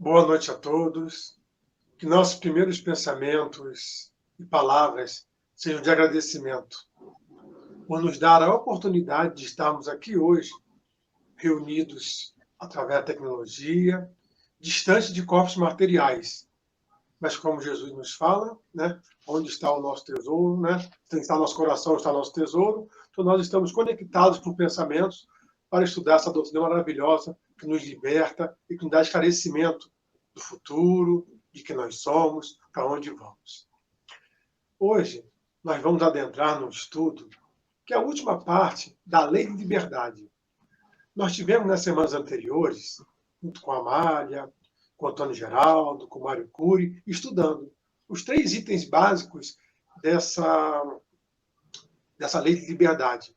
Boa noite a todos. Que nossos primeiros pensamentos e palavras sejam de agradecimento por nos dar a oportunidade de estarmos aqui hoje, reunidos através da tecnologia, distante de corpos materiais. Mas como Jesus nos fala, né? Onde está o nosso tesouro, né? Onde está o nosso coração, está o nosso tesouro. Então nós estamos conectados por pensamentos para estudar essa doutrina maravilhosa que nos liberta e que nos dá esclarecimento do futuro, de que nós somos, para onde vamos. Hoje, nós vamos adentrar num estudo que é a última parte da Lei de Liberdade. Nós tivemos nas semanas anteriores, junto com a Amália, com o Antônio Geraldo, com o Mário Cury, estudando os 3 itens básicos dessa Lei de Liberdade,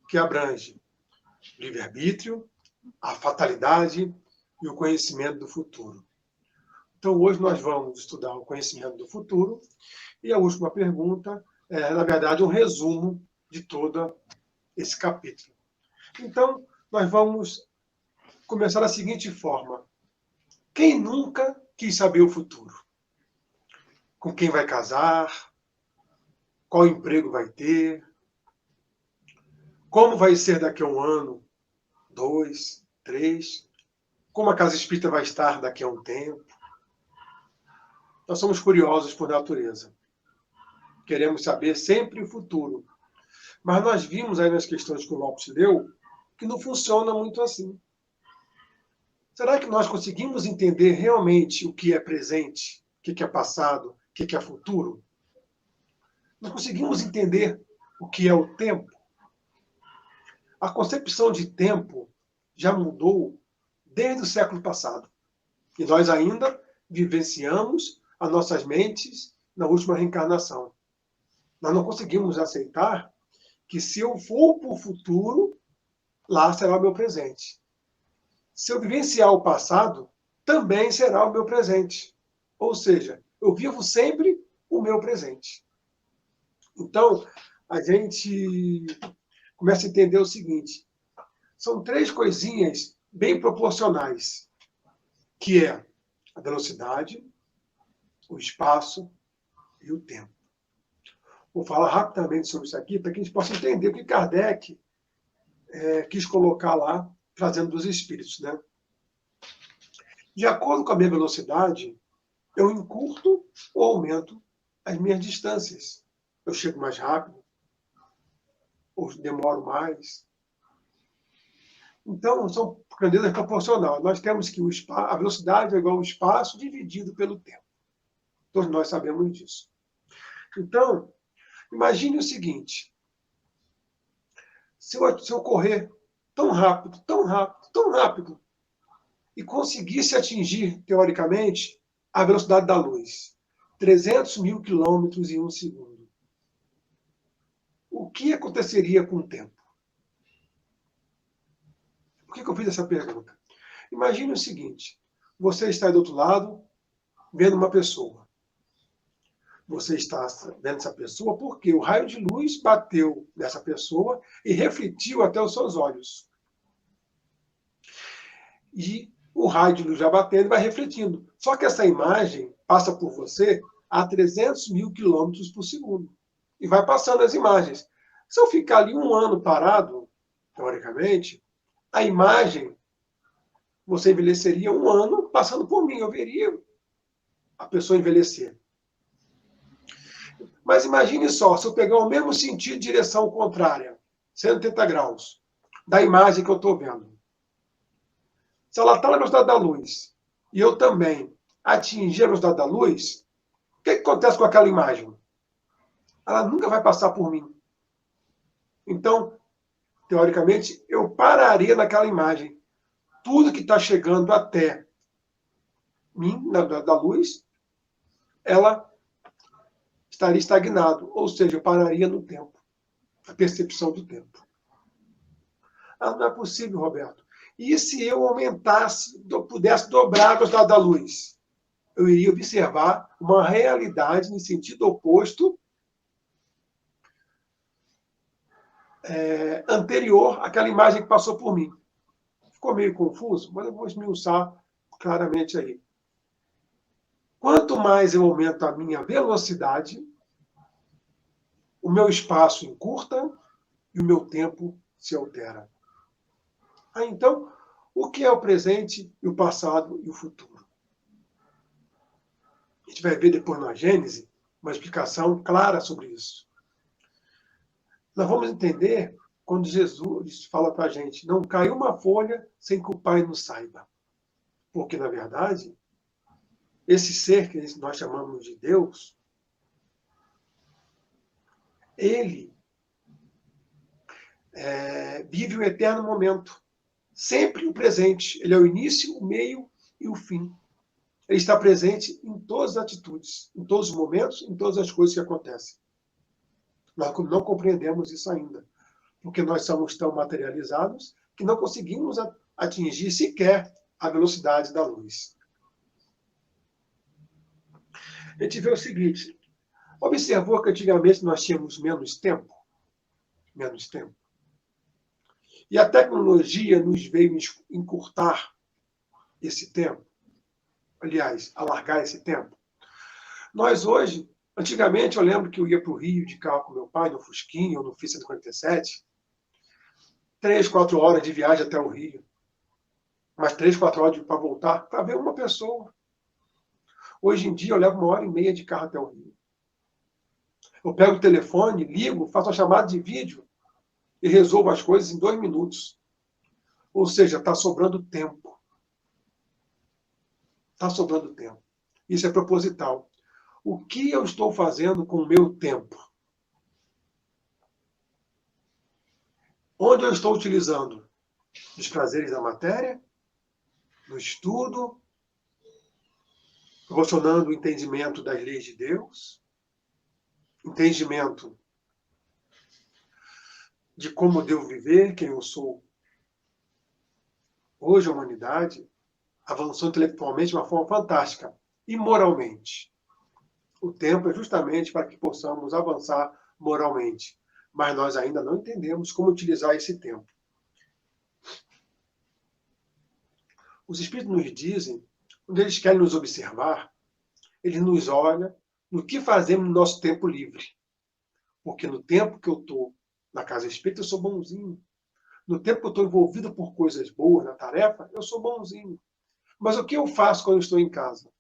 que abrange o livre-arbítrio, a fatalidade e o conhecimento do futuro. Então, hoje nós vamos estudar o conhecimento do futuro e a última pergunta é, na verdade, um resumo de todo esse capítulo. Então, nós vamos começar da seguinte forma. Quem nunca quis saber o futuro? Com quem vai casar? Qual emprego vai ter? Como vai ser daqui a 1 ano, 2, 3? Como a casa espírita vai estar daqui a um tempo? Nós somos curiosos por natureza. Queremos saber sempre o futuro. Mas nós vimos aí nas questões que o Lopes leu que não funciona muito assim. Será que nós conseguimos entender realmente o que é presente, o que é passado, o que é futuro? Nós conseguimos entender o que é o tempo? A concepção de tempo já mudou desde o século passado. E nós ainda vivenciamos as nossas mentes na última reencarnação. Nós não conseguimos aceitar que se eu for para o futuro, lá será o meu presente. Se eu vivenciar o passado, também será o meu presente. Ou seja, eu vivo sempre o meu presente. Então, a gente começa a entender o seguinte: são 3 coisinhas bem proporcionais, que é a velocidade, o espaço e o tempo. Vou falar rapidamente sobre isso aqui para que a gente possa entender o que Kardec quis colocar lá, trazendo dos espíritos, né? De acordo com a minha velocidade, eu encurto ou aumento as minhas distâncias. Eu chego mais rápido, ou demoro mais. Então, são grandezas proporcionais. Nós temos que a velocidade é igual ao espaço dividido pelo tempo. Todos nós sabemos disso. Então, imagine o seguinte: se eu correr tão rápido, tão rápido, tão rápido, e conseguisse atingir, teoricamente, a velocidade da luz, 300 mil quilômetros em 1 segundo, o que aconteceria com o tempo? Por que eu fiz essa pergunta? Imagine o seguinte: você está aí do outro lado, vendo uma pessoa. Você está vendo essa pessoa porque o raio de luz bateu nessa pessoa e refletiu até os seus olhos. E o raio de luz já batendo vai refletindo. Só que essa imagem passa por você a 300 mil quilômetros por segundo. E vai passando as imagens. Se eu ficar ali 1 ano parado, teoricamente, a imagem, você envelheceria 1 ano passando por mim. Eu veria a pessoa envelhecer. Mas imagine só, se eu pegar o mesmo sentido de direção contrária, 180 graus, da imagem que eu estou vendo. Se ela está na velocidade da luz e eu também atingir a velocidade da luz, o que acontece com aquela imagem? Ela nunca vai passar por mim. Então, teoricamente, eu pararia naquela imagem. Tudo que está chegando até mim, da luz, ela estaria estagnado. Ou seja, eu pararia no tempo. A percepção do tempo. Ah, não é possível, Roberto. E se eu aumentasse, eu pudesse dobrar a velocidade da luz? Eu iria observar uma realidade em sentido oposto anterior àquela imagem que passou por mim. Ficou meio confuso, mas eu vou esmiuçar claramente aí. Quanto mais eu aumento a minha velocidade, o meu espaço encurta e o meu tempo se altera. Então, o que é o presente e o passado e o futuro? A gente vai ver depois na Gênesis uma explicação clara sobre isso. Nós vamos entender quando Jesus fala para a gente, não cai uma folha sem que o Pai não saiba. Porque, na verdade, esse ser que nós chamamos de Deus, ele vive o eterno momento. Sempre o presente. Ele é o início, o meio e o fim. Ele está presente em todas as atitudes, em todos os momentos, em todas as coisas que acontecem. Nós não compreendemos isso ainda, porque nós somos tão materializados que não conseguimos atingir sequer a velocidade da luz. A gente vê o seguinte, observou que antigamente nós tínhamos menos tempo? Menos tempo. E a tecnologia nos veio encurtar esse tempo. Aliás, alargar esse tempo. Nós hoje, antigamente eu lembro que eu ia para o Rio de carro com meu pai, no Fusquinha ou no Fiat 147, 3, 4 horas de viagem até o Rio. Mais 3, 4 horas para voltar, para ver uma pessoa. Hoje em dia eu levo 1h30 de carro até o Rio. Eu pego o telefone, ligo, faço uma chamada de vídeo e resolvo as coisas em 2 minutos. Ou seja, está sobrando tempo. Está sobrando tempo. Isso é proposital. O que eu estou fazendo com o meu tempo? Onde eu estou utilizando? Nos prazeres da matéria? No estudo? Proporcionando o entendimento das leis de Deus? Entendimento de como devo viver, quem eu sou. Hoje a humanidade avançou intelectualmente de uma forma fantástica e moralmente. O tempo é justamente para que possamos avançar moralmente, mas nós ainda não entendemos como utilizar esse tempo. Os espíritos nos dizem, quando eles querem nos observar, eles nos olham no que fazemos no nosso tempo livre. Porque no tempo que eu estou na casa espírita, eu sou bonzinho. No tempo que eu estou envolvido por coisas boas na tarefa, eu sou bonzinho. Mas o que eu faço quando eu estou em casa?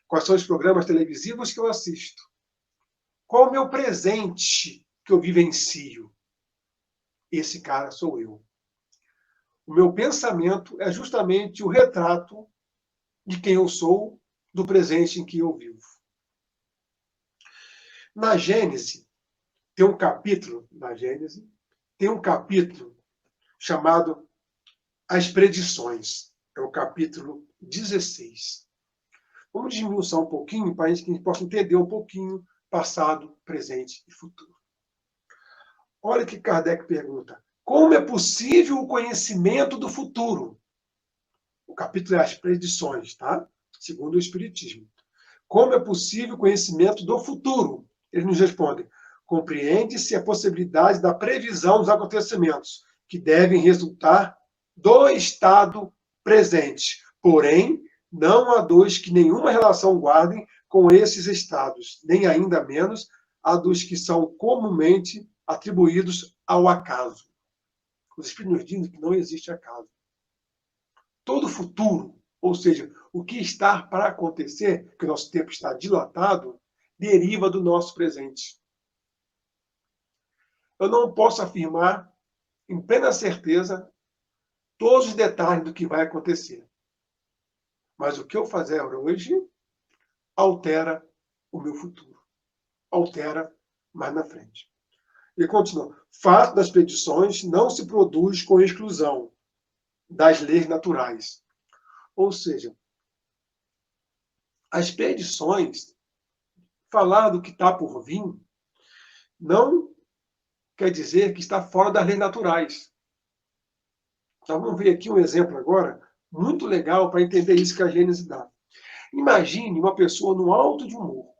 Quais são os programas televisivos que eu assisto? Qual o meu presente que eu vivencio? Esse cara sou eu. O meu pensamento é justamente o retrato de quem eu sou, do presente em que eu vivo. Na Gênese, tem um capítulo chamado As Predições. É o capítulo 16. Vamos desmiuçar um pouquinho para que a gente possa entender um pouquinho passado, presente e futuro. Olha o que Kardec pergunta. Como é possível o conhecimento do futuro? O capítulo é As Predições, tá? Segundo o Espiritismo. Como é possível o conhecimento do futuro? Ele nos responde. Compreende-se a possibilidade da previsão dos acontecimentos, que devem resultar do estado presente. Porém, não há dois que nenhuma relação guardem com esses estados, nem ainda menos a dos que são comumente atribuídos ao acaso. Os Espíritos nos dizem que não existe acaso. Todo futuro, ou seja, o que está para acontecer, que o nosso tempo está dilatado, deriva do nosso presente. Eu não posso afirmar, em plena certeza, todos os detalhes do que vai acontecer. Mas o que eu fazer hoje altera o meu futuro. Altera mais na frente. E continua. Fato das predições não se produz com exclusão das leis naturais. Ou seja, as predições, falar do que está por vir, não quer dizer que está fora das leis naturais. Então, vamos ver aqui um exemplo agora, muito legal para entender isso que a Gênesis dá. Imagine uma pessoa no alto de um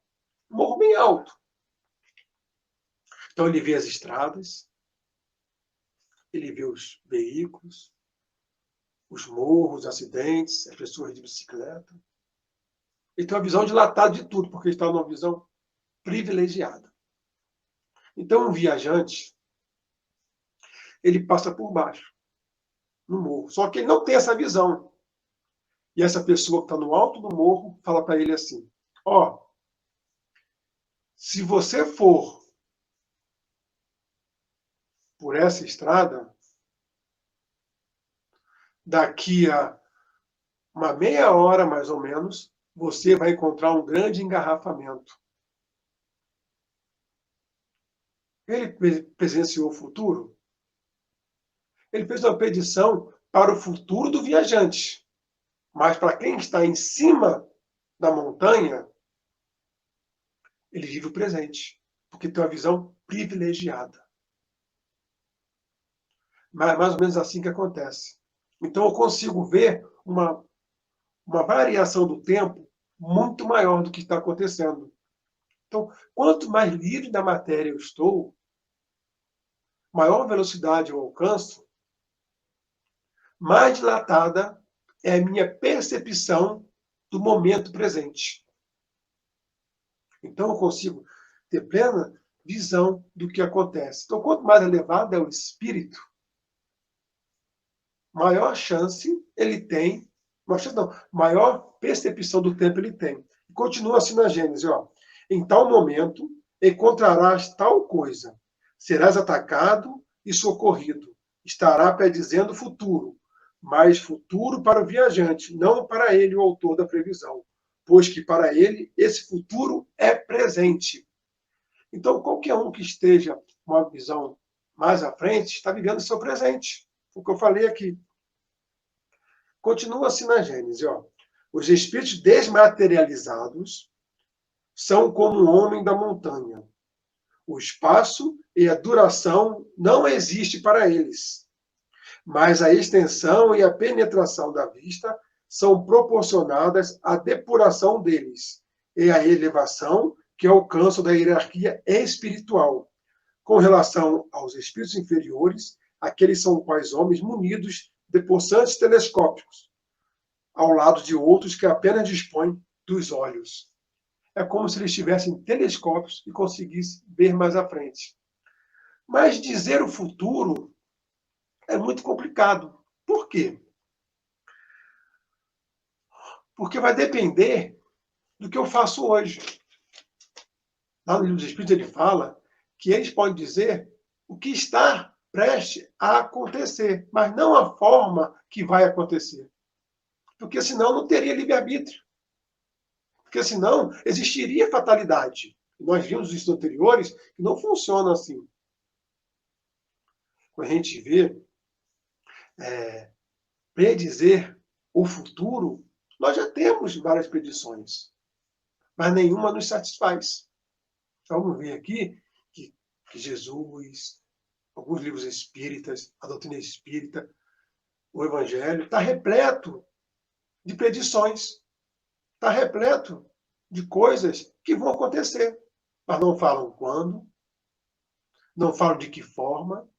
morro bem alto. Então ele vê as estradas, ele vê os veículos, os morros, os acidentes, as pessoas de bicicleta. Ele tem uma visão dilatada de tudo, porque ele está numa visão privilegiada. Então, um viajante, ele passa por baixo, no morro. Só que ele não tem essa visão. E essa pessoa que está no alto do morro fala para ele assim: ó, se você for por essa estrada, daqui a uma meia hora, mais ou menos, você vai encontrar um grande engarrafamento. Ele presenciou o futuro? Ele fez uma predição para o futuro do viajante. Mas para quem está em cima da montanha, ele vive o presente, porque tem uma visão privilegiada. Mas é mais ou menos assim que acontece. Então eu consigo ver uma variação do tempo muito maior do que está acontecendo. Então, quanto mais livre da matéria eu estou, maior velocidade eu alcanço, mais dilatada é a minha percepção do momento presente. Então eu consigo ter plena visão do que acontece. Então, quanto mais elevado é o espírito, maior chance ele tem, maior percepção do tempo ele tem. E continua assim na Gênesis, ó. Em tal momento encontrarás tal coisa, serás atacado e socorrido. Estará predizendo o futuro, mas futuro para o viajante, não para ele, o autor da previsão, pois que para ele esse futuro é presente. Então, qualquer um que esteja com uma visão mais à frente está vivendo o seu presente. O que eu falei aqui. Continua assim na Gênesis, ó. Os espíritos desmaterializados são como um homem da montanha. O espaço e a duração não existe para eles, mas a extensão e a penetração da vista são proporcionadas à depuração deles e à elevação que alcançam da hierarquia espiritual. Com relação aos espíritos inferiores, aqueles são quais homens munidos de possantes telescópicos, ao lado de outros que apenas dispõem dos olhos. É como se eles tivessem telescópios e conseguissem ver mais à frente. Mas dizer o futuro é muito complicado. Por quê? Porque vai depender do que eu faço hoje. Lá no Livro dos Espíritos ele fala que eles podem dizer o que está prestes a acontecer, mas não a forma que vai acontecer. Porque senão não teria livre-arbítrio. Porque senão existiria fatalidade. Nós vimos nos estudos anteriores que não funciona assim. Quando a gente vê predizer o futuro, nós já temos várias predições, mas nenhuma nos satisfaz. Então, vamos ver aqui que Jesus, alguns livros espíritas, a doutrina espírita, o Evangelho, está repleto de predições, está repleto de coisas que vão acontecer, mas não falam quando, não falam de que forma,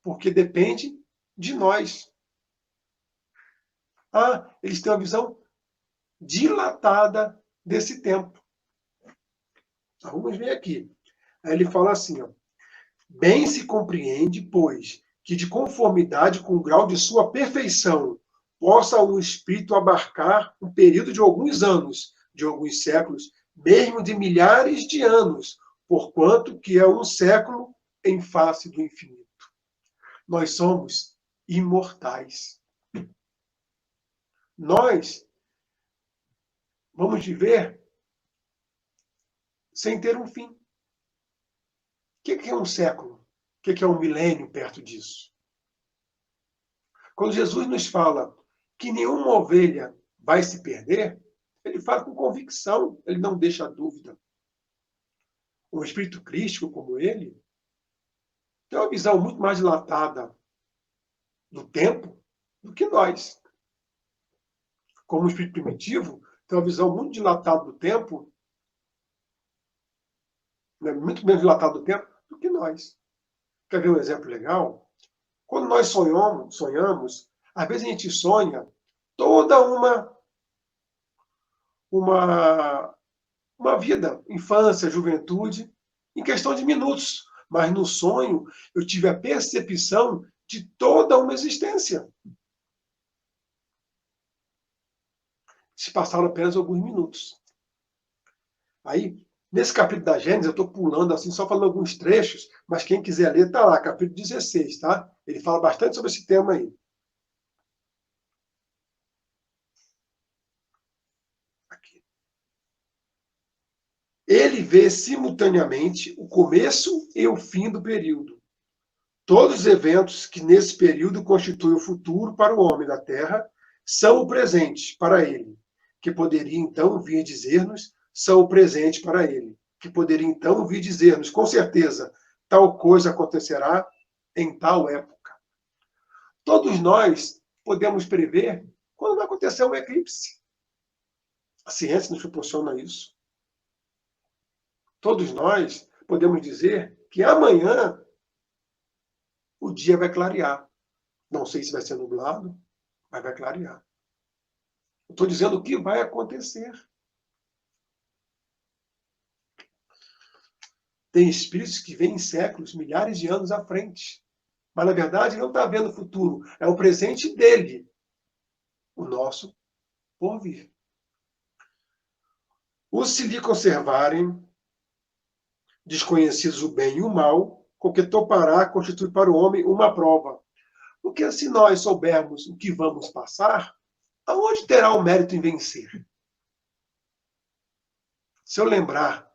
porque depende de nós. Eles têm uma visão dilatada desse tempo. Vamos ver aqui. Aí ele fala assim, ó, bem se compreende, pois, que de conformidade com o grau de sua perfeição possa o espírito abarcar um período de alguns anos, de alguns séculos, mesmo de milhares de anos, porquanto que é um século em face do infinito. Nós somos imortais. Nós vamos viver sem ter um fim. O que é um século? O que é um milênio perto disso? Quando Jesus nos fala que nenhuma ovelha vai se perder, ele fala com convicção, ele não deixa dúvida. Um espírito crístico como ele tem uma visão muito mais dilatada do tempo do que nós. Como um espírito primitivo, tem uma visão muito dilatada do tempo, né, muito menos dilatada do tempo do que nós. Quer ver um exemplo legal? Quando nós sonhamos, às vezes a gente sonha toda uma vida, infância, juventude, em questão de minutos. Mas no sonho, eu tive a percepção de toda uma existência. Se passaram apenas alguns minutos. Aí, nesse capítulo da Gênesis, eu estou pulando assim, só falando alguns trechos, mas quem quiser ler, está lá, capítulo 16, tá? Ele fala bastante sobre esse tema aí. Aqui. Ele vê simultaneamente o começo e o fim do período. Todos os eventos que nesse período constituem o futuro para o homem da Terra são o presente para ele, que poderia então vir dizer-nos, são o presente para ele, que poderia então vir dizer-nos, com certeza, tal coisa acontecerá em tal época. Todos nós podemos prever quando vai acontecer um eclipse. A ciência nos proporciona isso. Todos nós podemos dizer que amanhã o dia vai clarear. Não sei se vai ser nublado, mas vai clarear. Estou dizendo o que vai acontecer. Tem espíritos que vêm em séculos, milhares de anos à frente. Mas, na verdade, não está vendo o futuro. É o presente dele. O nosso porvir. Os se lhe conservarem desconhecidos o bem e o mal, com que topará constitui para o homem uma prova. Porque se nós soubermos o que vamos passar, aonde terá o mérito em vencer? Se eu lembrar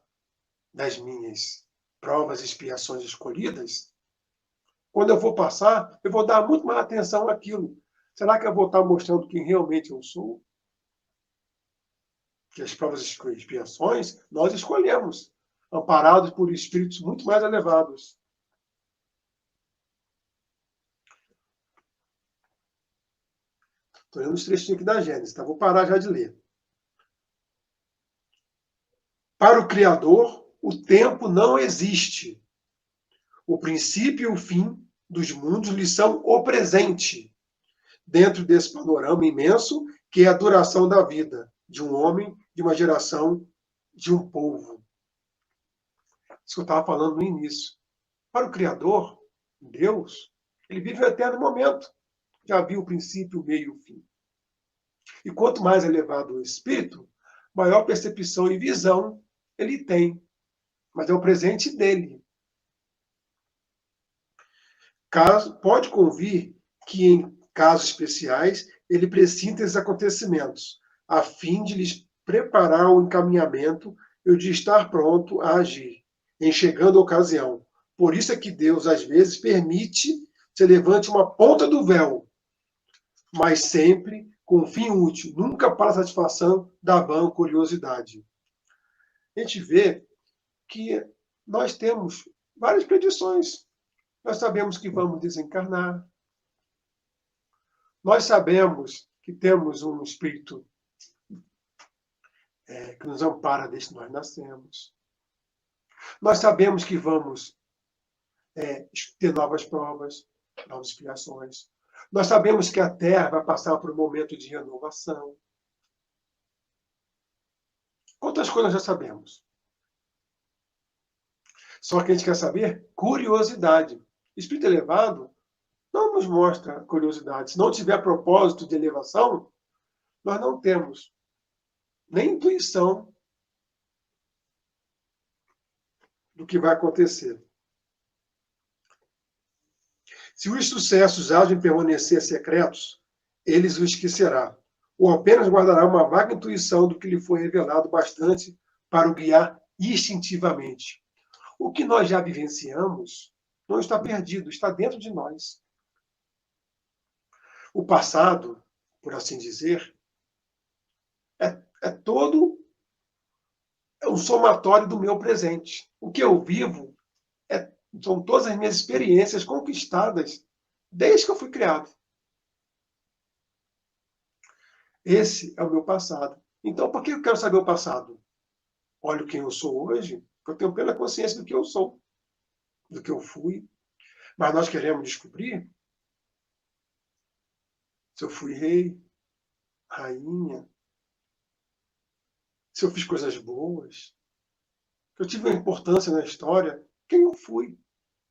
das minhas provas e expiações escolhidas, quando eu for passar, eu vou dar muito mais atenção àquilo. Será que eu vou estar mostrando quem realmente eu sou? Que as provas e expiações nós escolhemos, amparados por espíritos muito mais elevados. Estou lendo os trechinhos aqui da Gênesis, tá? Vou parar já de ler. Para o Criador, o tempo não existe. O princípio e o fim dos mundos lhe são o presente, dentro desse panorama imenso que é a duração da vida de um homem, de uma geração, de um povo. Isso que eu estava falando no início. Para o Criador, Deus, ele vive o eterno momento. Já viu o princípio, o meio e o fim. E quanto mais elevado o espírito, maior percepção e visão ele tem. Mas é o presente dele. Pode convir que, em casos especiais, ele precinta esses acontecimentos, a fim de lhes preparar o encaminhamento e o de estar pronto a agir, em chegando a ocasião. Por isso é que Deus, às vezes, permite se levante uma ponta do véu, mas sempre com um fim útil, nunca para a satisfação da vã curiosidade. A gente vê que nós temos várias predições. Nós sabemos que vamos desencarnar. Nós sabemos que temos um espírito que nos ampara desde que nós nascemos. Nós sabemos que vamos ter novas provas, novas expiações. Nós sabemos que a Terra vai passar por um momento de renovação. Quantas coisas já sabemos? Só que a gente quer saber curiosidade. Espírito elevado não nos mostra curiosidade. Se não tiver propósito de elevação, nós não temos nem intuição do que vai acontecer. Se os sucessos há de permanecer secretos, eles o esquecerá, ou apenas guardará uma vaga intuição do que lhe foi revelado bastante para o guiar instintivamente. O que nós já vivenciamos não está perdido, está dentro de nós. O passado, por assim dizer, é todo um somatório do meu presente. O que eu vivo são todas as minhas experiências conquistadas desde que eu fui criado. Esse é o meu passado. Então, por que eu quero saber o passado? Olho quem eu sou hoje, porque eu tenho plena consciência do que eu sou, do que eu fui. Mas nós queremos descobrir se eu fui rei, rainha, se eu fiz coisas boas, se eu tive uma importância na história, quem eu fui.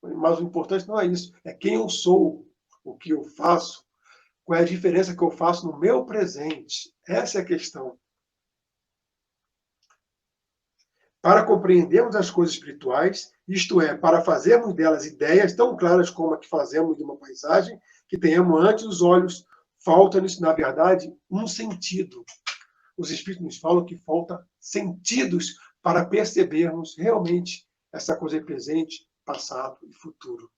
Mas o importante não é isso, é quem eu sou, o que eu faço, qual é a diferença que eu faço no meu presente. Essa é a questão. Para compreendermos as coisas espirituais, isto é, para fazermos delas ideias tão claras como a que fazemos de uma paisagem, que tenhamos ante os olhos, falta-nos, na verdade, um sentido. Os Espíritos nos falam que falta sentidos para percebermos realmente essa coisa presente, passado e futuro.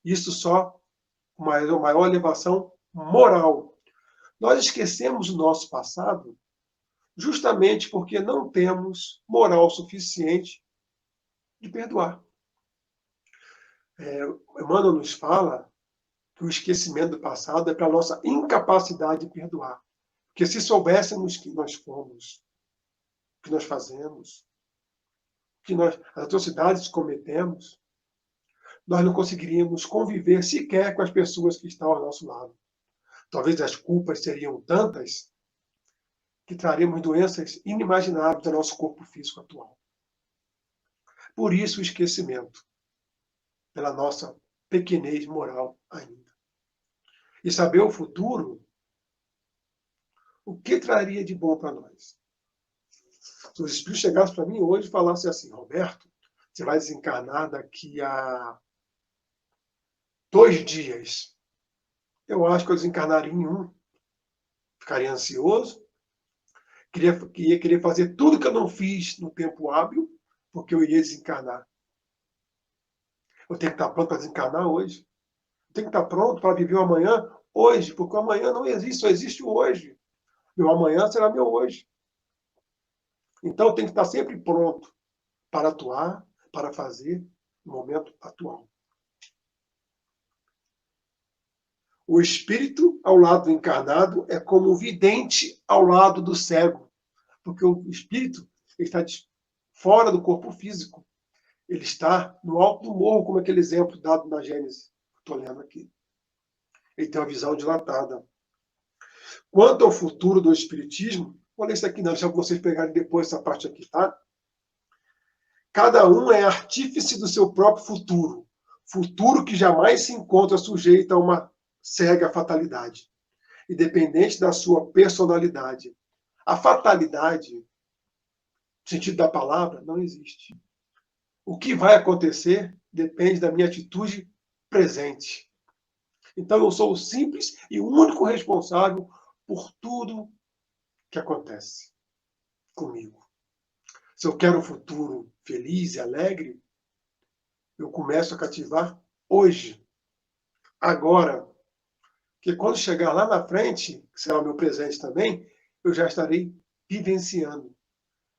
Isso só uma maior elevação moral. Nós esquecemos o nosso passado justamente porque não temos suficiente de perdoar. Emmanuel nos fala que o esquecimento do passado é para a nossa incapacidade de perdoar. Porque se soubéssemos que nós fomos, que nós fazemos, as atrocidades que cometemos, nós não conseguiríamos conviver sequer com as pessoas que estão ao nosso lado. Talvez as culpas seriam tantas que traremos doenças inimagináveis ao nosso corpo físico atual. Por isso o esquecimento, pela nossa pequenez moral ainda. E saber o futuro, o que traria de bom para nós? Se os espíritos chegassem para mim hoje e falassem assim, Roberto, você vai desencarnar daqui a 2 dias. Eu acho que eu desencarnaria em 1. Ficaria ansioso, ia querer fazer tudo que eu não fiz no tempo hábil, porque eu iria desencarnar. Eu tenho que estar pronto para desencarnar hoje. Eu tenho que estar pronto para viver o amanhã hoje, porque o amanhã não existe, só existe o hoje. Meu amanhã será meu hoje. Então eu tenho que estar sempre pronto para atuar, para fazer no momento atual. O espírito ao lado do encarnado é como o vidente ao lado do cego, porque o espírito está fora do corpo físico. Ele está no alto do morro, como aquele exemplo dado na Gênesis. Estou lendo aqui. Ele tem uma visão dilatada. Quanto ao futuro do espiritismo, vou ler isso aqui não, deixa vocês pegarem depois essa parte aqui, tá? Cada um é artífice do seu próprio futuro. Futuro que jamais se encontra sujeito a uma cega fatalidade, independente da sua personalidade. A fatalidade, no sentido da palavra, não existe. O que vai acontecer depende da minha atitude presente. Então eu sou o simples e o único responsável por tudo que acontece comigo. Se eu quero um futuro feliz e alegre, eu começo a cativar hoje, agora. Porque quando chegar lá na frente, que será o meu presente também, eu já estarei vivenciando.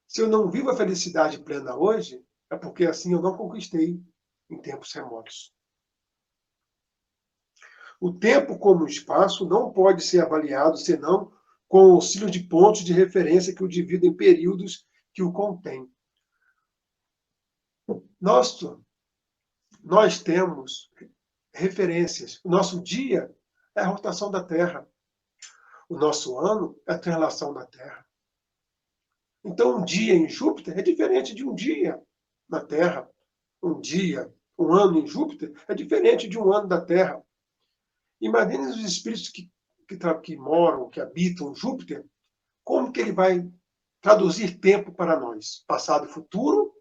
Se eu não vivo a felicidade plena hoje, é porque assim eu não conquistei em tempos remotos. O tempo como espaço não pode ser avaliado senão com o auxílio de pontos de referência que o dividem em períodos que o contêm. Nós temos referências. O nosso dia é a rotação da Terra. O nosso ano é a translação da Terra. Então, um dia em Júpiter é diferente de um dia na Terra. Um ano em Júpiter é diferente de um ano da Terra. Imagine os espíritos que moram, que habitam Júpiter, como que ele vai traduzir tempo para nós? Passado e futuro,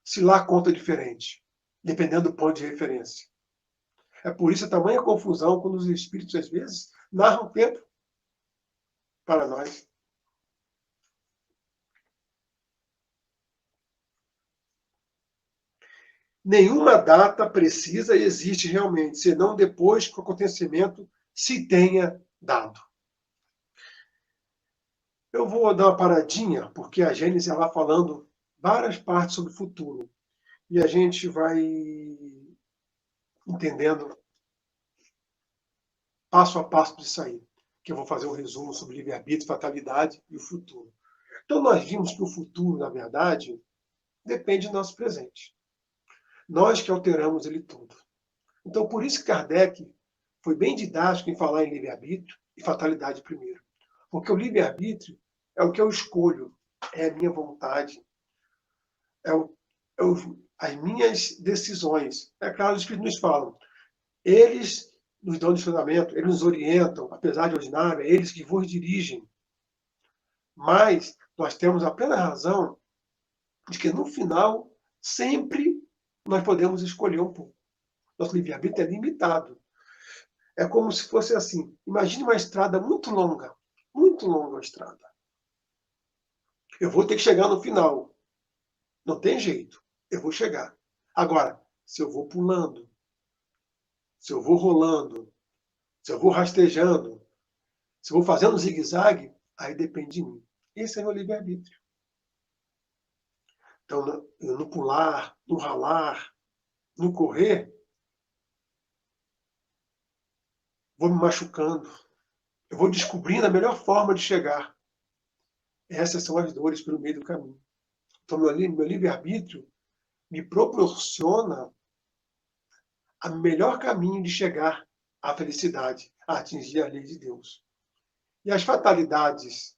se lá conta diferente, dependendo do ponto de referência. É por isso a tamanha confusão quando os espíritos, às vezes, narram tempo para nós. Nenhuma data precisa existe realmente, senão depois que o acontecimento se tenha dado. Eu vou dar uma paradinha, porque a Gênesis vai falando várias partes sobre o futuro. E a gente vai entendendo passo a passo disso aí. Que eu vou fazer um resumo sobre livre-arbítrio, fatalidade e o futuro. Então nós vimos que o futuro, na verdade, depende do nosso presente. Nós que alteramos ele todo. Então, por isso que Kardec foi bem didático em falar em livre-arbítrio e fatalidade primeiro. Porque o livre-arbítrio é o que eu escolho. é a minha vontade, é, o, é as minhas decisões. É claro, os Espíritos nos falam. Eles nos dão discernimento, eles nos orientam, apesar de ordinário, é eles que vos dirigem. Mas nós temos a plena razão de que, no final, sempre nós podemos escolher um pouco. Nosso livre-arbítrio é limitado. É como se fosse assim. Imagine uma estrada muito longa a estrada. Eu vou ter que chegar no final. Não tem jeito. Eu vou chegar. Agora, se eu vou pulando, se eu vou rolando, se eu vou rastejando, se eu vou fazendo zigue-zague, aí depende de mim. Esse é meu livre-arbítrio. Então, no pular, no ralar, no correr, vou me machucando. Eu vou descobrindo a melhor forma de chegar. Essas são as dores pelo meio do caminho. Então, meu livre-arbítrio me proporciona o melhor caminho de chegar à felicidade, a atingir a lei de Deus. E as fatalidades,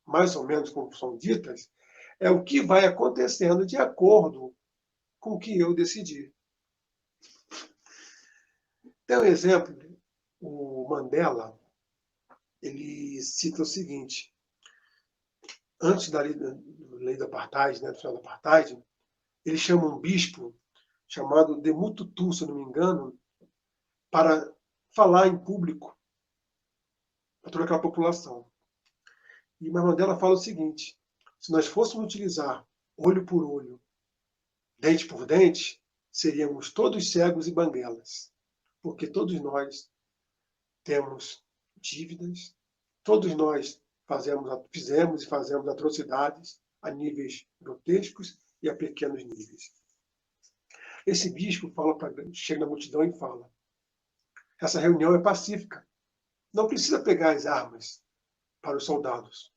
mais ou menos como são ditas, é o que vai acontecendo de acordo com o que eu decidi. Tem um exemplo, o Mandela, ele cita o seguinte: antes da lei do apartheid, do final do apartheid, ele chama um bispo chamado Demututu, se eu não me engano, para falar em público para toda aquela população. E Mandela fala o seguinte: se nós fôssemos utilizar olho por olho, dente por dente, seríamos todos cegos e banguelas, porque todos nós temos dívidas, todos nós fizemos e fazemos atrocidades a níveis grotescos e a pequenos níveis. Esse bispo chega na multidão e fala: essa reunião é pacífica. Não precisa pegar as armas para os soldados,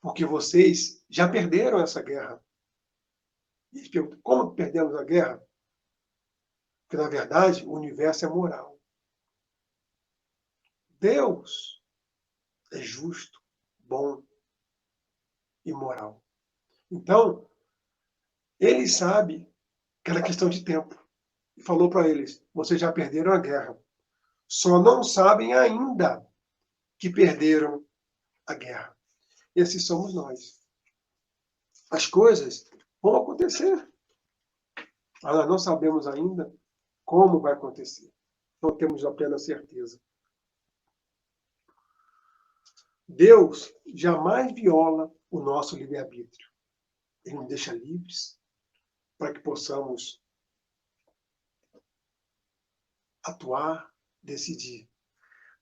porque vocês já perderam essa guerra. E eles perguntam: como perdemos a guerra? Porque, na verdade, o universo é moral. Deus é justo, bom e moral. Então, ele sabe que era questão de tempo. E falou para eles: vocês já perderam a guerra. Só não sabem ainda que perderam a guerra. Esses somos nós. As coisas vão acontecer. Mas nós não sabemos ainda como vai acontecer. Não temos a plena certeza. Deus jamais viola o nosso livre-arbítrio. Ele nos deixa livres para que possamos atuar, decidir.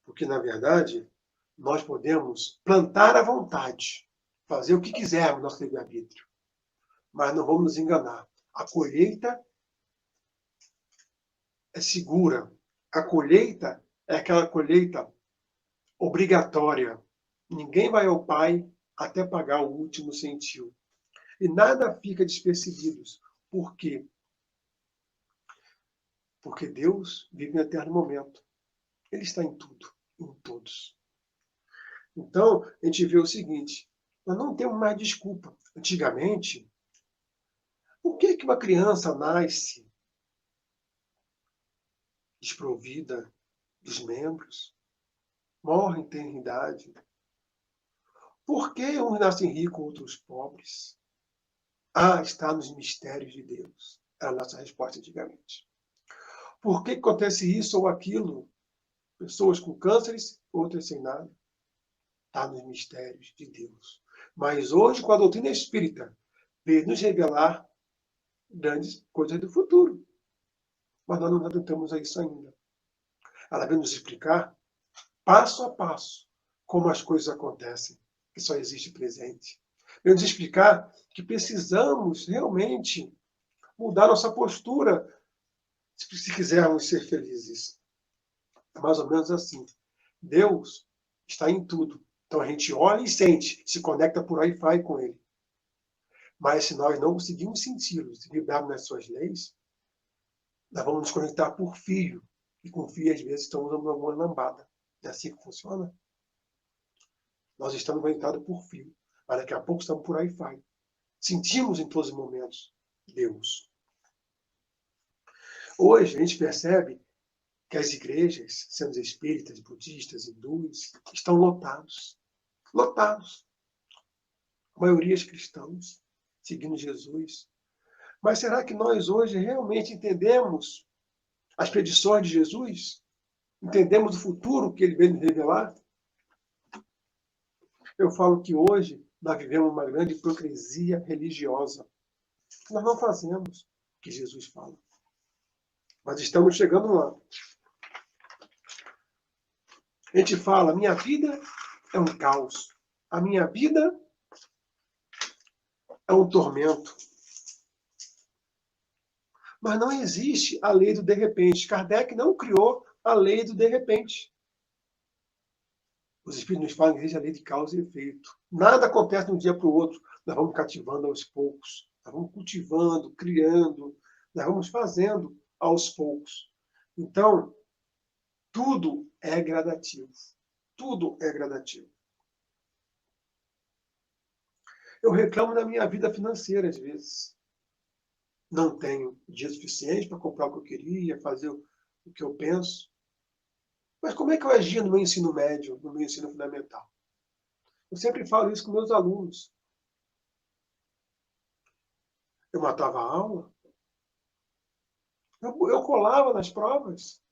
Porque, na verdade, nós podemos plantar à vontade, fazer o que quisermos no nosso livre-arbítrio. Mas não vamos nos enganar. A colheita é segura. A colheita é aquela colheita obrigatória. Ninguém vai ao Pai até pagar o último centil. E nada fica despercebido. Por quê? Porque Deus vive no eterno momento. Ele está em tudo, em todos. Então, a gente vê o seguinte: nós não temos mais desculpa. Antigamente, por que uma criança nasce desprovida dos membros, morre em tenridade? Por que uns nascem ricos, outros pobres? Está nos mistérios de Deus. Era a nossa resposta antigamente. Por que acontece isso ou aquilo? Pessoas com cânceres, outras sem nada. Está nos mistérios de Deus. Mas hoje, com a doutrina espírita, veio nos revelar grandes coisas do futuro. Mas nós não atentamos a isso ainda. Ela vem nos explicar, passo a passo, como as coisas acontecem, que só existe presente. Vem nos explicar que precisamos realmente mudar nossa postura se quisermos ser felizes. É mais ou menos assim. Deus está em tudo. Então a gente olha e sente, se conecta por Wi-Fi com Ele. Mas se nós não conseguimos senti-lo, se vibrarmos nas suas leis, nós vamos nos conectar por fio. E com fio, às vezes, estamos dando uma lambada. Não é assim que funciona? Nós estamos conectados por fio. Mas daqui a pouco estamos por aí vai. Sentimos em todos os momentos Deus. Hoje a gente percebe que as igrejas, sendo espíritas, budistas, hindus, estão lotados. Lotados. A maioria é cristãos, seguindo Jesus. Mas será que nós hoje realmente entendemos as predições de Jesus? Entendemos o futuro que ele veio nos revelar? Eu falo que hoje nós vivemos uma grande hipocrisia religiosa. Nós não fazemos o que Jesus fala. Mas estamos chegando lá. A gente fala, minha vida é um caos. A minha vida é um tormento. Mas não existe a lei do de repente. Kardec não criou a lei do de repente. Os Espíritos nos falam que existe a lei de causa e efeito. Nada acontece de um dia para o outro. Nós vamos cativando aos poucos. Nós vamos cultivando, criando. Nós vamos fazendo aos poucos. Então, tudo é gradativo. Tudo é gradativo. Eu reclamo da minha vida financeira, às vezes. Não tenho dia suficiente para comprar o que eu queria, fazer o que eu penso. Mas como é que eu agia no meu ensino médio, no meu ensino fundamental? Eu sempre falo isso com meus alunos. Eu matava a aula. Eu colava nas provas.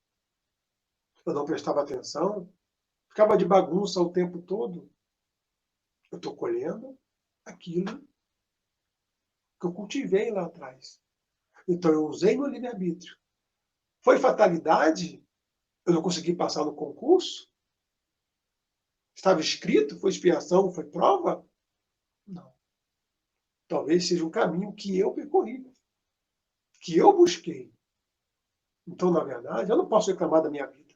Eu não prestava atenção. Ficava de bagunça o tempo todo. Eu estou colhendo aquilo que eu cultivei lá atrás. Então eu usei meu livre-arbítrio. Foi fatalidade? Eu não consegui passar no concurso? Estava escrito? Foi expiação? Foi prova? Não. Talvez seja um caminho que eu percorri, que eu busquei. Então, na verdade, eu não posso reclamar da minha vida.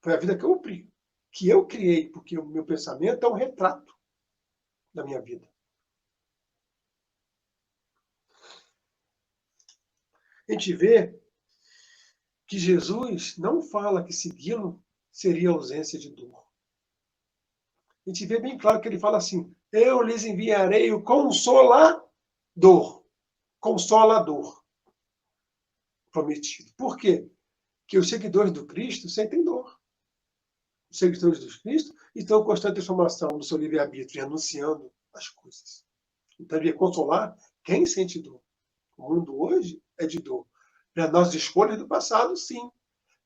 Foi a vida que eu criei, porque o meu pensamento é um retrato da minha vida. A gente vê que Jesus não fala que segui-lo seria ausência de dor. A gente vê bem claro que ele fala assim, eu lhes enviarei o Consolador. Consolador. Prometido. Por quê? Porque os seguidores do Cristo sentem dor. Os seguidores do Cristo estão em constante transformação do seu livre-arbítrio, anunciando as coisas. Então, ele ia consolar quem sente dor. O mundo hoje é de dor. Pelas nossas escolhas do passado, sim.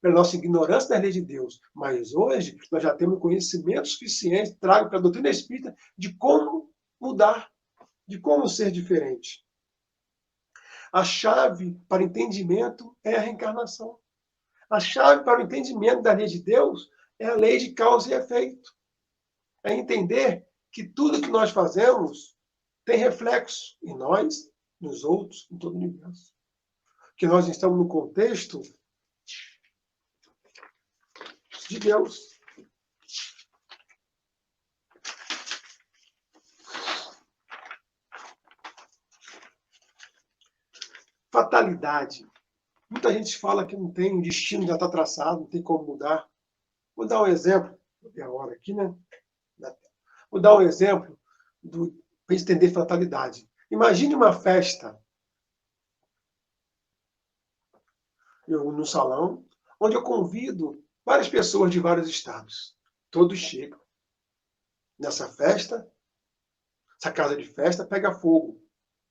Pela nossa ignorância da lei de Deus. Mas hoje, nós já temos conhecimento suficiente, trago para a doutrina espírita, de como mudar, de como ser diferente. A chave para o entendimento é a reencarnação. A chave para o entendimento da lei de Deus é a lei de causa e efeito. É entender que tudo que nós fazemos tem reflexo em nós, nos outros, em todo o universo. Que nós estamos no contexto de Deus. Fatalidade. Muita gente fala que não tem, o destino já está traçado, não tem como mudar. Vou dar um exemplo, vou ver a hora aqui, né? Vou dar um exemplo para entender fatalidade. Imagine uma festa no salão, onde eu convido várias pessoas de vários estados. Todos chegam. Nessa festa, essa casa de festa pega fogo.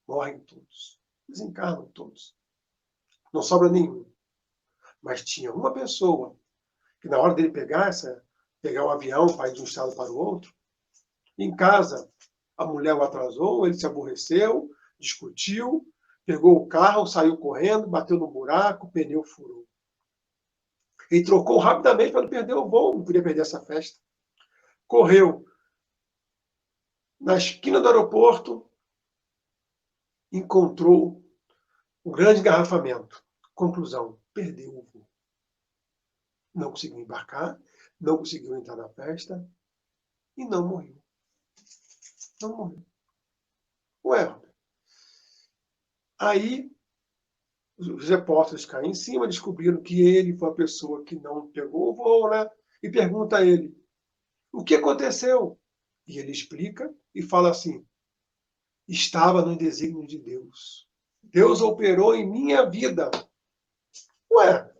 Morrem todos. Desencarnam todos. Não sobra nenhum. Mas tinha uma pessoa que na hora dele pegar o avião para ir de um estado para o outro, em casa a mulher o atrasou, ele se aborreceu, discutiu, pegou o carro, saiu correndo, bateu no buraco, o pneu furou. Ele trocou rapidamente para não perder o voo, não podia perder essa festa. Correu na esquina do aeroporto, encontrou um grande engarrafamento. Conclusão, perdeu o voo. Não conseguiu embarcar, não conseguiu entrar na festa e não morreu. Não morreu. Ué, aí os repórteres caem em cima, descobriram que ele foi a pessoa que não pegou o voo, né? E pergunta a ele, o que aconteceu? E ele explica e fala assim: estava no desígnio de Deus. Deus operou em minha vida. Ué,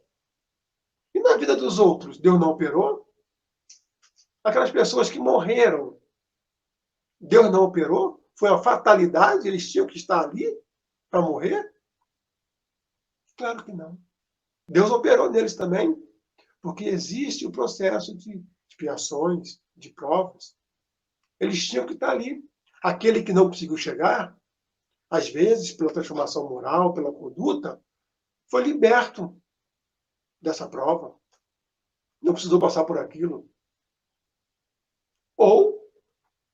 e na vida dos outros, Deus não operou? Aquelas pessoas que morreram, Deus não operou? Foi uma fatalidade? Eles tinham que estar ali para morrer? Claro que não. Deus operou neles também, porque existe o processo de expiações, de provas. Eles tinham que estar ali. Aquele que não conseguiu chegar, às vezes, pela transformação moral, pela conduta, foi liberto dessa prova. Não precisou passar por aquilo. Ou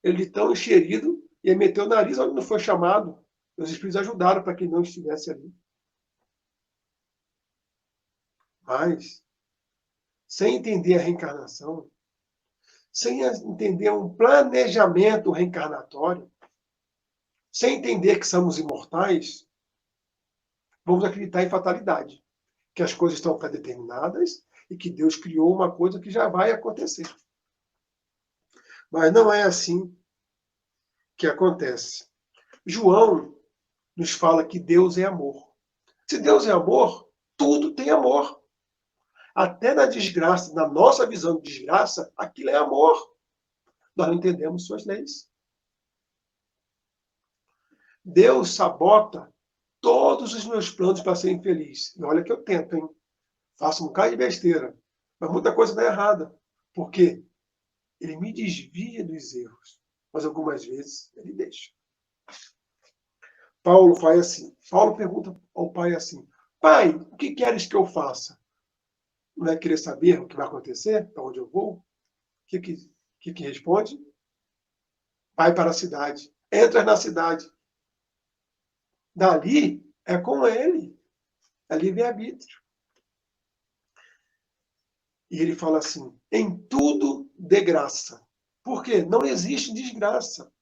ele tão enxerido e meteu o nariz onde não foi chamado. Os espíritos ajudaram para que não estivesse ali. Mas, sem entender a reencarnação, sem entender um planejamento reencarnatório, sem entender que somos imortais, vamos acreditar em fatalidade, que as coisas estão predeterminadas e que Deus criou uma coisa que já vai acontecer. Mas não é assim que acontece. João nos fala que Deus é amor. Se Deus é amor, tudo tem amor. Até na desgraça, na nossa visão de desgraça, aquilo é amor. Nós não entendemos suas leis. Deus sabota todos os meus planos para ser infeliz. E olha que eu tento, hein? Faço um bocado de besteira. Mas muita coisa dá errada. Por quê? Ele me desvia dos erros. Mas algumas vezes ele deixa. Paulo faz assim. Paulo pergunta ao pai assim: Pai, o que queres que eu faça? Não é querer saber o que vai acontecer, para onde eu vou? O que responde? Vai para a cidade. Entra na cidade. Dali é com ele. É livre-arbítrio. E ele fala assim: em tudo dê graça. Por quê? Não existe desgraça.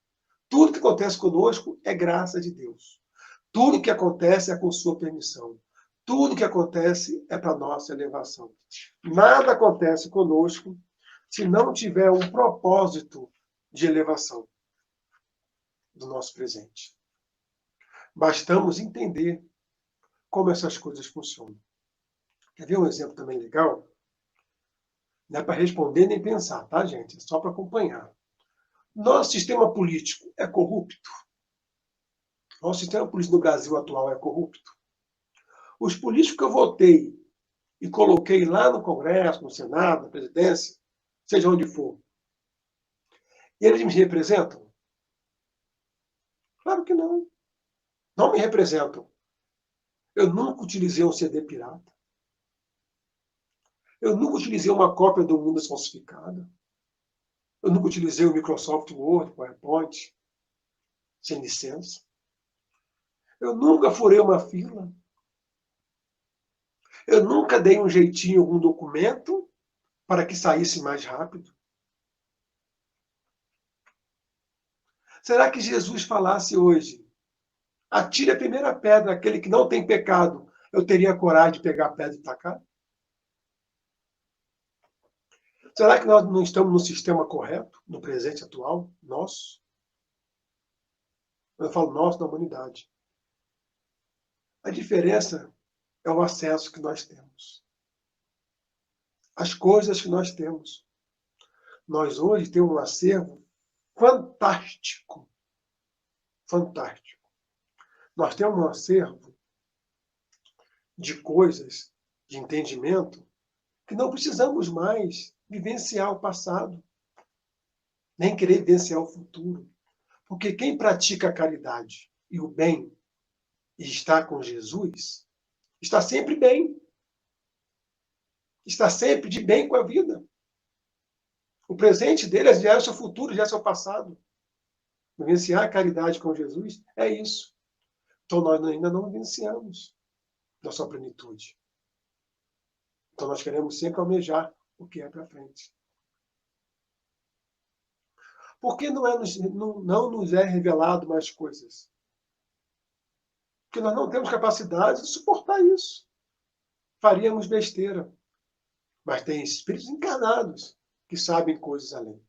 Tudo que acontece conosco é graça de Deus. Tudo que acontece é com sua permissão. Tudo que acontece é para nossa elevação. Nada acontece conosco se não tiver um propósito de elevação do nosso presente. Bastamos entender como essas coisas funcionam. Quer ver um exemplo também legal? Não é para responder nem pensar, tá, gente? É só para acompanhar. Nosso sistema político é corrupto? Nosso sistema político no Brasil atual é corrupto? Os políticos que eu votei e coloquei lá no Congresso, no Senado, na presidência, seja onde for, eles me representam? Claro que não. Não me representam. Eu nunca utilizei um CD pirata. Eu nunca utilizei uma cópia do Windows falsificada. Eu nunca utilizei o Microsoft Word, PowerPoint, sem licença. Eu nunca furei uma fila. Eu nunca dei um jeitinho em algum documento para que saísse mais rápido. Será que Jesus falasse hoje, atire a primeira pedra, aquele que não tem pecado, eu teria coragem de pegar a pedra e tacar? Será que nós não estamos no sistema correto, no presente atual, nosso? Eu falo nosso, da humanidade. A diferença é o acesso que nós temos. As coisas que nós temos. Nós hoje temos um acervo fantástico. Fantástico. Nós temos um acervo de coisas, de entendimento, que não precisamos mais vivenciar o passado, nem querer vivenciar o futuro. Porque quem pratica a caridade e o bem e está com Jesus, está sempre bem. Está sempre de bem com a vida. O presente dele já é o seu futuro, já é o seu passado. Vivenciar a caridade com Jesus é isso. Então nós ainda não vivenciamos na sua plenitude. Então nós queremos sempre almejar o que é para frente. Por que não nos é revelado mais coisas? Porque nós não temos capacidade de suportar isso. Faríamos besteira. Mas tem espíritos encarnados que sabem coisas além.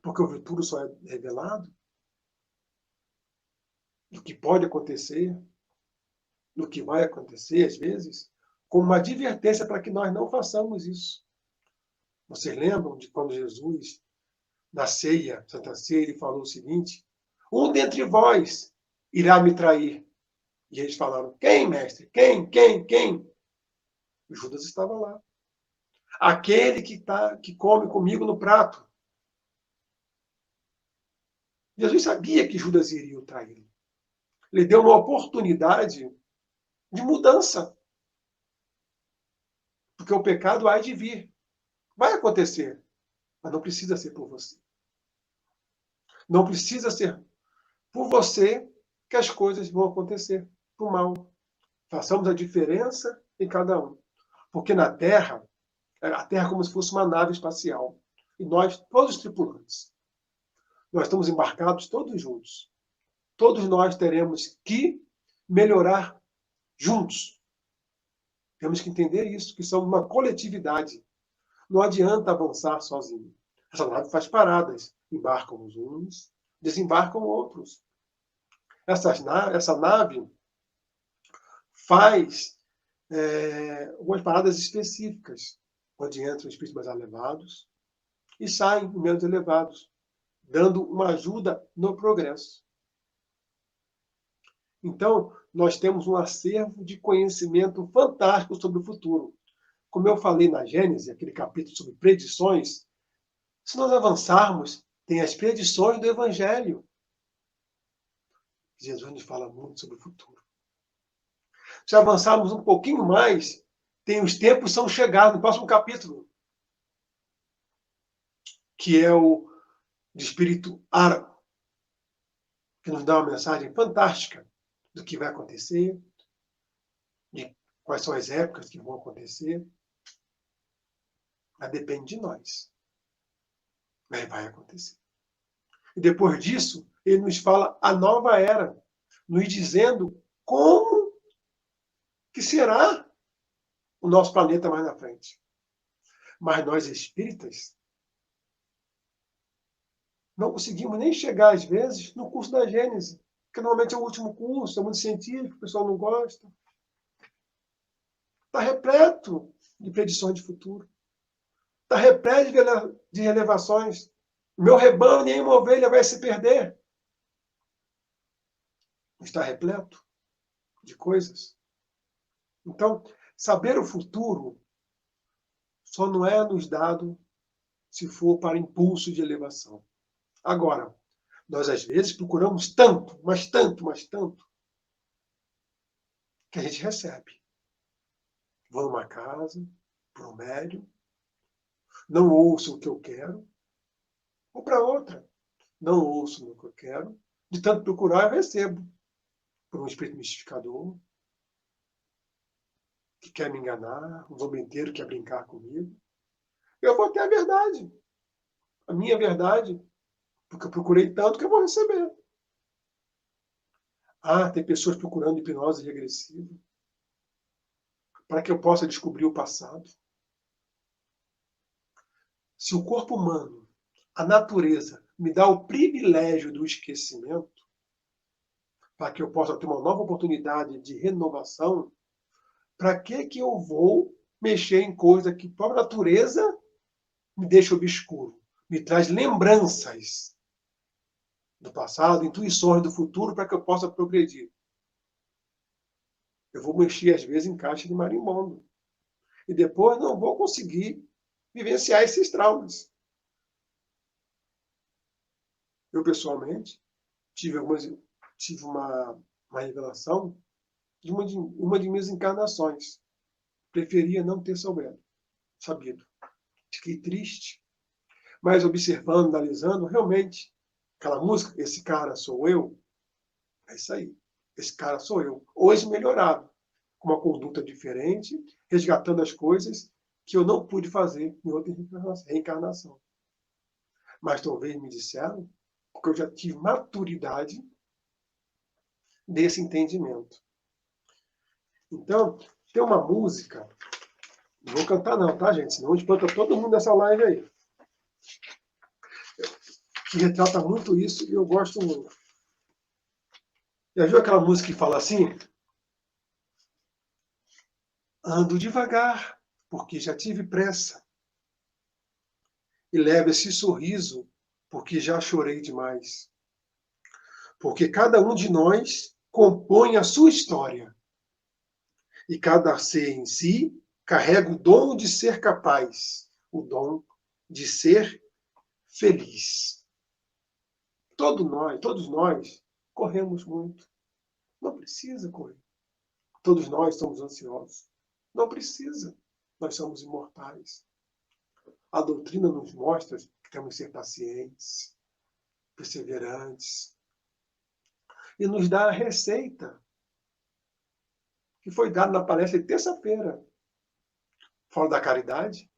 Porque o futuro só é revelado do que pode acontecer, do que vai acontecer, às vezes, como uma advertência para que nós não façamos isso. Vocês lembram de quando Jesus, na ceia, Santa Ceia, ele falou o seguinte: um dentre vós irá me trair. E eles falaram: quem, mestre? Quem? O Judas estava lá. Aquele que come comigo no prato. Jesus sabia que Judas iria o trair. Ele deu uma oportunidade de mudança. Porque o pecado há de vir. Vai acontecer. Mas não precisa ser por você. Não precisa ser por você que as coisas vão acontecer. Por mal. Façamos a diferença em cada um. Porque na Terra, a Terra é como se fosse uma nave espacial. E nós, todos os tripulantes, nós estamos embarcados todos juntos. Todos nós teremos que melhorar juntos. Temos que entender isso, que somos uma coletividade. Não adianta avançar sozinho. Essa nave faz paradas. Embarcam uns, desembarcam outros. Essa nave faz algumas paradas específicas, onde entram espíritos mais elevados e saem menos elevados, dando uma ajuda no progresso. Então, nós temos um acervo de conhecimento fantástico sobre o futuro. Como eu falei na Gênesis, aquele capítulo sobre predições, se nós avançarmos, tem as predições do Evangelho. Jesus nos fala muito sobre o futuro. Se avançarmos um pouquinho mais, tem os tempos são chegados, no próximo capítulo, que é o de espírito árabe, que nos dá uma mensagem fantástica do que vai acontecer, de quais são as épocas que vão acontecer. Mas depende de nós. Mas vai acontecer. E depois disso, ele nos fala a nova era, nos dizendo como que será o nosso planeta mais na frente. Mas nós espíritas não conseguimos nem chegar, às vezes, no curso da Gênese, que normalmente é o último curso, é muito científico, o pessoal não gosta. Está repleto de predições de futuro. Está repleto de relevações. Meu rebanho, nenhuma ovelha vai se perder. Está repleto de coisas. Então, saber o futuro só não é nos dado se for para impulso de elevação. Agora, nós às vezes procuramos tanto, que a gente recebe. Vou numa casa, para um médium, não ouço o que eu quero, vou para outra, não ouço o que eu quero, de tanto procurar eu recebo. Por um espírito mistificador, que quer me enganar, um zombeteiro que quer brincar comigo. Eu vou ter a verdade, a minha verdade, porque eu procurei tanto que eu vou receber. Ah, tem pessoas procurando hipnose regressiva para que eu possa descobrir o passado. Se o corpo humano, a natureza, me dá o privilégio do esquecimento, para que eu possa ter uma nova oportunidade de renovação, para que eu vou mexer em coisa que a própria natureza me deixa obscuro, me traz lembranças do passado, intuições do futuro, para que eu possa progredir? Eu vou mexer, às vezes, em caixa de marimbondo. E depois não vou conseguir vivenciar esses traumas. Eu, pessoalmente, tive uma revelação de uma de minhas encarnações. Preferia não ter sabido. Fiquei triste. Mas observando, analisando, realmente, aquela música, esse cara sou eu, é isso aí. Esse cara sou eu. Hoje melhorado, com uma conduta diferente, resgatando as coisas que eu não pude fazer em outra reencarnação. Mas talvez me disseram, porque eu já tive maturidade desse entendimento. Então, tem uma música, não vou cantar não, tá, gente? Senão espanta todo mundo nessa live aí. que retrata muito isso e eu gosto muito. Já viu aquela música que fala assim? Ando devagar, porque já tive pressa. E levo esse sorriso, porque já chorei demais. Porque cada um de nós compõe a sua história. E cada ser em si carrega o dom de ser capaz, o dom de ser feliz. Todos nós corremos muito. Não precisa correr. Todos nós somos ansiosos. Não precisa. Nós somos imortais. A doutrina nos mostra que temos que ser pacientes, perseverantes, e nos dá a receita que foi dada na palestra de terça-feira. Fora da caridade,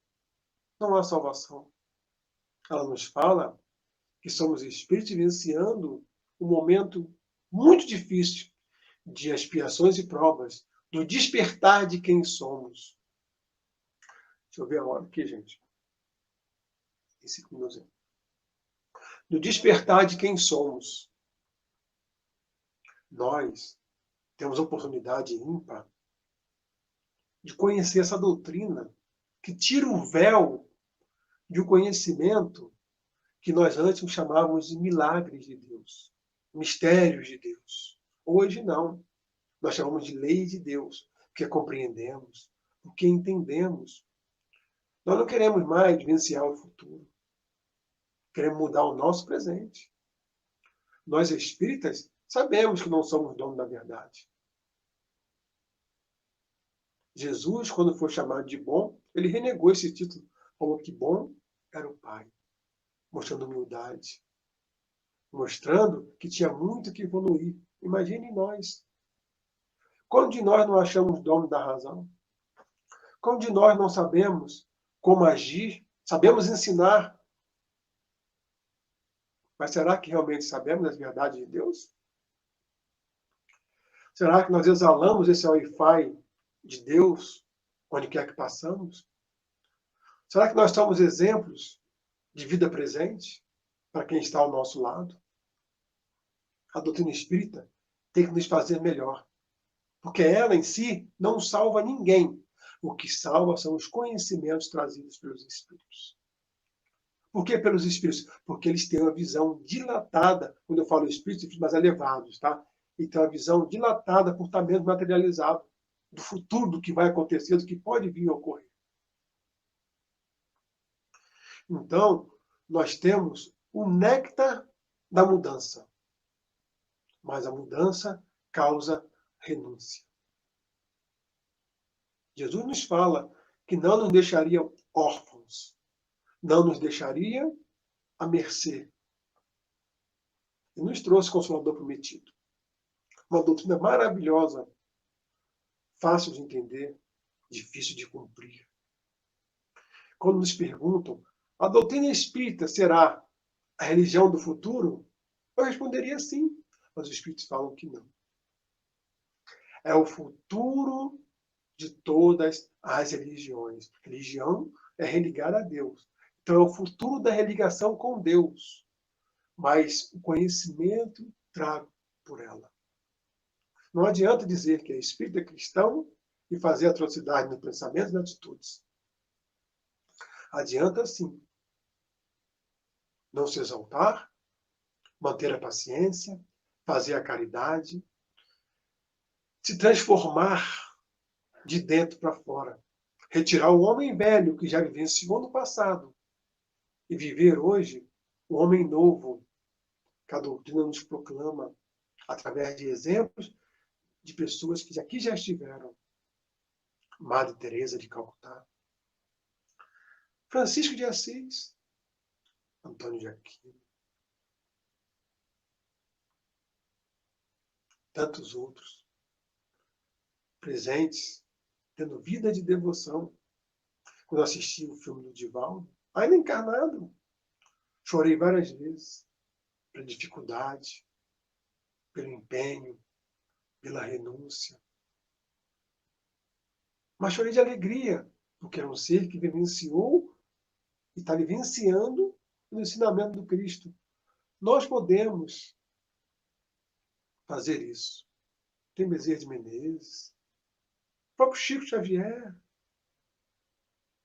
não há salvação. Ela nos fala que somos espíritos vivenciando um momento muito difícil de expiações e provas, do despertar de quem somos. Deixa eu ver a hora aqui, gente. Em 5 minutos. Do despertar de quem somos. Nós temos a oportunidade ímpar de conhecer essa doutrina que tira o véu de um conhecimento que nós antes chamávamos de milagres de Deus, mistérios de Deus. Hoje não. Nós chamamos de lei de Deus, porque compreendemos, porque entendemos. Nós não queremos mais vivenciar o futuro. Queremos mudar o nosso presente. Nós espíritas sabemos que não somos donos da verdade. Jesus, quando foi chamado de bom, ele renegou esse título, falou que bom era o Pai, mostrando humildade, mostrando que tinha muito que evoluir. Imagine nós. Quando de nós não achamos dono da razão? Quando de nós não sabemos como agir? Sabemos ensinar, mas será que realmente sabemos as verdades de Deus? Será que nós exalamos esse Wi-Fi de Deus onde quer que passamos? Será que nós somos exemplos de vida presente para quem está ao nosso lado? A doutrina espírita tem que nos fazer melhor, porque ela em si não salva ninguém. O que salva são os conhecimentos trazidos pelos espíritos. Por que pelos espíritos? Porque eles têm uma visão dilatada, quando eu falo espíritos mais elevados, tá? E tem uma visão dilatada por estar menos materializado do futuro, do que vai acontecer, do que pode vir a ocorrer. Então, nós temos o néctar da mudança. Mas a mudança causa renúncia. Jesus nos fala que não nos deixaria órfãos, não nos deixaria à mercê. E nos trouxe o Consolador Prometido. Uma doutrina maravilhosa, fácil de entender, difícil de cumprir. Quando nos perguntam, a doutrina espírita será a religião do futuro? Eu responderia sim, mas os espíritos falam que não. É o futuro de todas as religiões. Religião é religar a Deus. Então é o futuro da religação com Deus, mas o conhecimento trago por ela. Não adianta dizer que é espírita cristão e fazer atrocidade nos pensamentos e nas atitudes. Adianta sim não se exaltar, manter a paciência, fazer a caridade, se transformar de dentro para fora. Retirar o homem velho que já vivenciou no passado e viver hoje o homem novo que a doutrina nos proclama através de exemplos de pessoas que aqui já estiveram. Madre Teresa de Calcutá, Francisco de Assis, Antônio de Aquino, tantos outros, presentes, tendo vida de devoção. Quando assisti o filme do Divaldo, ainda encarnado, chorei várias vezes pela dificuldade, pelo empenho, pela renúncia. Mas chorei de alegria, porque era um ser que vivenciou e está vivenciando o ensinamento do Cristo. Nós podemos fazer isso. Tem Bezerra de Menezes, o próprio Chico Xavier.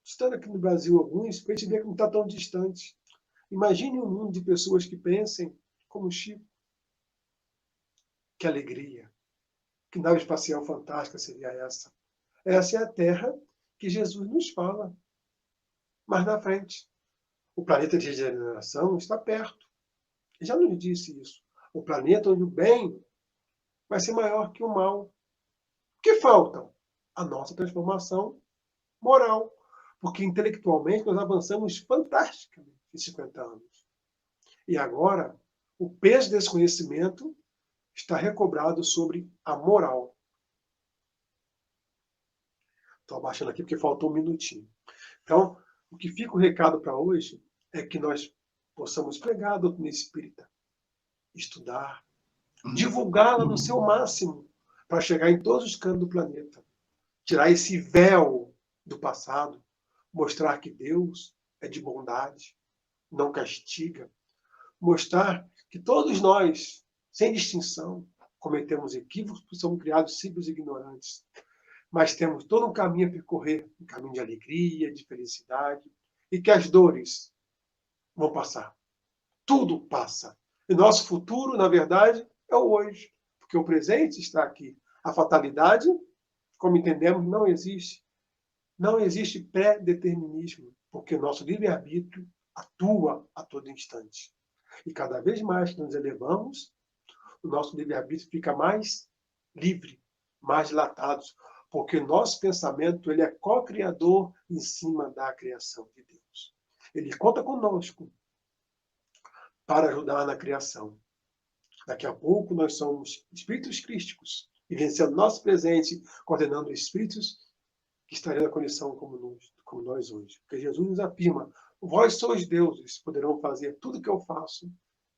Estando aqui no Brasil alguns, para a gente ver que não está tão distante. Imagine um mundo de pessoas que pensem como Chico. Que alegria! Que nave espacial fantástica seria essa? Essa é a Terra que Jesus nos fala. Mas na frente, o planeta de regeneração está perto. Ele já nos disse isso. O planeta onde o bem vai ser maior que o mal. O que falta? A nossa transformação moral. Porque intelectualmente nós avançamos fantasticamente em 50 anos. E agora, o peso desse conhecimento está recobrado sobre a moral. Estou abaixando aqui porque faltou um minutinho. Então, o que fica o recado para hoje é que nós possamos pregar a doutrina espírita, estudar, divulgá-la no seu máximo, para chegar em todos os cantos do planeta. Tirar esse véu do passado, mostrar que Deus é de bondade, não castiga. Mostrar que todos nós, sem distinção, cometemos equívocos porque somos criados simples e ignorantes. Mas temos todo um caminho a percorrer, um caminho de alegria, de felicidade, e que as dores vão passar. Tudo passa. E nosso futuro, na verdade, é o hoje, porque o presente está aqui. A fatalidade, como entendemos, não existe. Não existe pré-determinismo, porque o nosso livre-arbítrio atua a todo instante. E cada vez mais que nos elevamos, o nosso livre-arbítrio fica mais livre, mais dilatado, porque o nosso pensamento ele é co-criador em cima da criação de Deus. Ele conta conosco para ajudar na criação. Daqui a pouco nós somos espíritos crísticos, vivenciando nosso presente, coordenando espíritos que estariam na condição como nós hoje. Porque Jesus nos afirma, vós sois deuses, poderão fazer tudo o que eu faço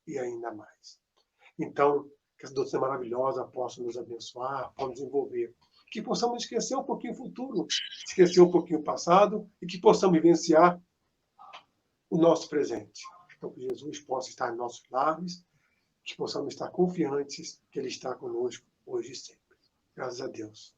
e ainda mais. Então, que essa doutrina maravilhosa possa nos abençoar, possa nos envolver. Que possamos esquecer um pouquinho o futuro, esquecer um pouquinho o passado e que possamos vivenciar o nosso presente. Então, que Jesus possa estar em nossos lares, que possamos estar confiantes que Ele está conosco hoje e sempre. Graças a Deus.